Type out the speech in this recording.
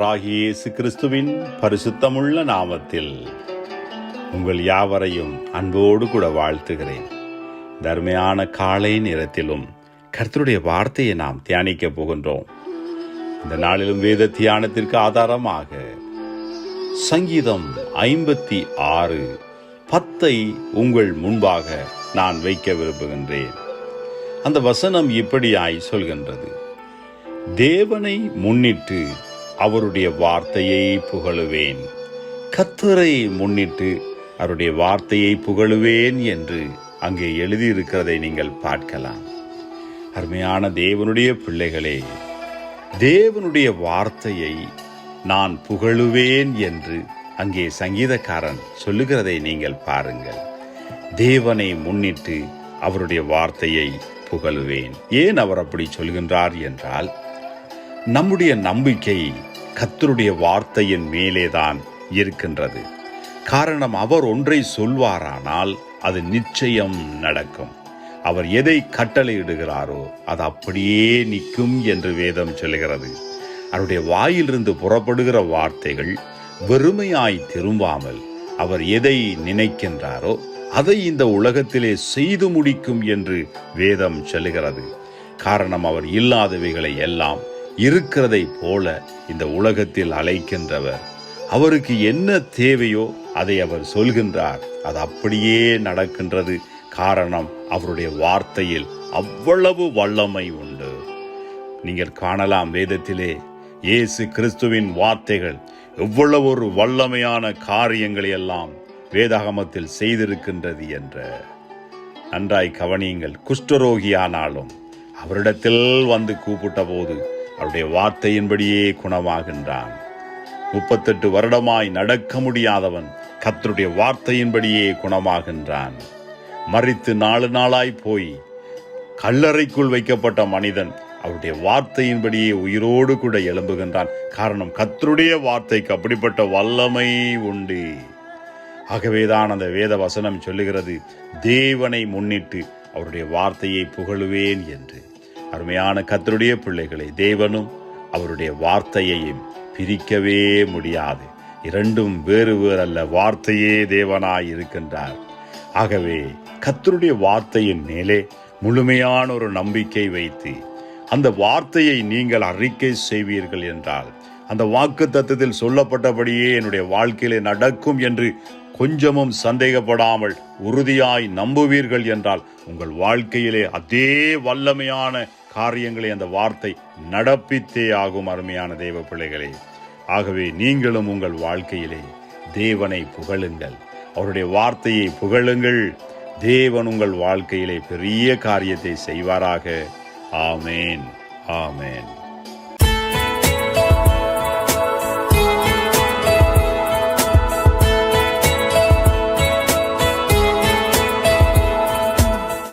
ஆண்டவராகிய இயேசு கிறிஸ்துவின் பரிசுத்தமுள்ள நாமத்தில் உங்கள் யாவரையும் அன்போடு கூட வாழ்த்துகிறேன். தர்மையான காலை நேரத்திலும் கர்த்தருடைய வார்த்தையை நாம் தியானிக்க போகின்றோம். இந்த நாளிலும் வேத தியானத்திற்கு ஆதாரமாக சங்கீதம் 56:10 உங்கள் முன்பாக நான் வைக்க விரும்புகின்றேன். அந்த வசனம் இப்படியாய் சொல்கின்றது: தேவனை முன்னிட்டு அவருடைய வார்த்தையை புகழுவேன். கர்த்தரை முன்னிட்டு அவருடைய வார்த்தையை புகழுவேன் என்று அங்கே எழுதியிருக்கிறதை நீங்கள் பார்க்கலாம். அருமையான தேவனுடைய பிள்ளைகளே, தேவனுடைய வார்த்தையை நான் புகழுவேன் என்று அங்கே சங்கீதக்காரன் சொல்லுகிறதை நீங்கள் பாருங்கள். தேவனை முன்னிட்டு அவருடைய வார்த்தையை புகழுவேன். ஏன் அவர் அப்படி சொல்கின்றார் என்றால், நம்முடைய நம்பிக்கை கர்த்தருடைய வார்த்தையின் மேலேதான் இருக்கின்றது. காரணம், அவர் ஒன்றை சொல்வாரானால் அது நிச்சயம் நடக்கும். அவர் எதை கட்டளையிடுகிறாரோ அது அப்படியே நிற்கும் என்று வேதம் சொல்கிறது. அவருடைய வாயிலிருந்து புறப்படுகிற வார்த்தைகள் வெறுமையாய் திரும்பாமல் அவர் எதை நினைக்கின்றாரோ அதை இந்த உலகத்திலே செய்து முடிக்கும் என்று வேதம் சொல்லுகிறது. காரணம், அவர் இல்லாதவைகளை எல்லாம் இருக்கிறதை போல இந்த உலகத்தில் அழைக்கின்றவர். அவருக்கு என்ன தேவையோ அதை அவர் சொல்கின்றார், அது அப்படியே நடக்கின்றது. காரணம், அவருடைய வார்த்தையில் அவ்வளவு வல்லமை உண்டு. நீங்கள் காணலாம், வேதத்திலே இயேசு கிறிஸ்துவின் வார்த்தைகள் எவ்வளவு ஒரு வல்லமையான காரியங்களை எல்லாம் வேதாகமத்தில் செய்திருக்கின்றது என்ற நன்றாய் கவனியுங்கள். குஷ்டரோகியானாலும் அவரிடத்தில் வந்து கூப்பிட்ட போது அவருடைய வார்த்தையின்படியே குணமாகின்றான். 38 வருடமாய் நடக்க முடியாதவன் கர்த்தருடைய வார்த்தையின்படியே குணமாகின்றான். மரித்து 4 நாளாய் போய் கல்லறைக்குள் வைக்கப்பட்ட மனிதன் அவருடைய வார்த்தையின்படியே உயிரோடு கூட எழும்புகின்றான். காரணம், கர்த்தருடைய வார்த்தைக்கு அப்படிப்பட்ட வல்லமை உண்டு. ஆகவேதான் அந்த வேத வசனம் சொல்லுகிறது, தேவனை முன்னிட்டு அவருடைய வார்த்தையை புகழுவேன் என்று. அருமையான கர்த்தருடைய பிள்ளைகளை, தேவனும் அவருடைய வார்த்தையையும் பிரிக்கவே முடியாது. இரண்டும் வேறு வேறல்ல, வார்த்தையே தேவனாய் இருக்கின்றார். ஆகவே கர்த்தருடைய வார்த்தையின் மேலே முழுமையான ஒரு நம்பிக்கை வைத்து அந்த வார்த்தையை நீங்கள் அறிக்கை செய்வீர்கள் என்றால், அந்த வாக்குத்தத்தத்தில் சொல்லப்பட்டபடியே என்னுடைய வாழ்க்கையிலே நடக்கும் என்று கொஞ்சமும் சந்தேகப்படாமல் உறுதியாய் நம்புவீர்கள் என்றால், உங்கள் வாழ்க்கையிலே அதே வல்லமையான காரியங்களை அந்த வார்த்தை நடப்பித்தே ஆகும். அருமையான தேவ பிள்ளைகளே, ஆகவே நீங்களும் உங்கள் வாழ்க்கையிலே தேவனை புகழுங்கள், அவருடைய வார்த்தையை புகழுங்கள். தேவன் உங்கள் வாழ்க்கையிலே பெரிய காரியத்தை செய்வாராக. ஆமேன், ஆமேன்.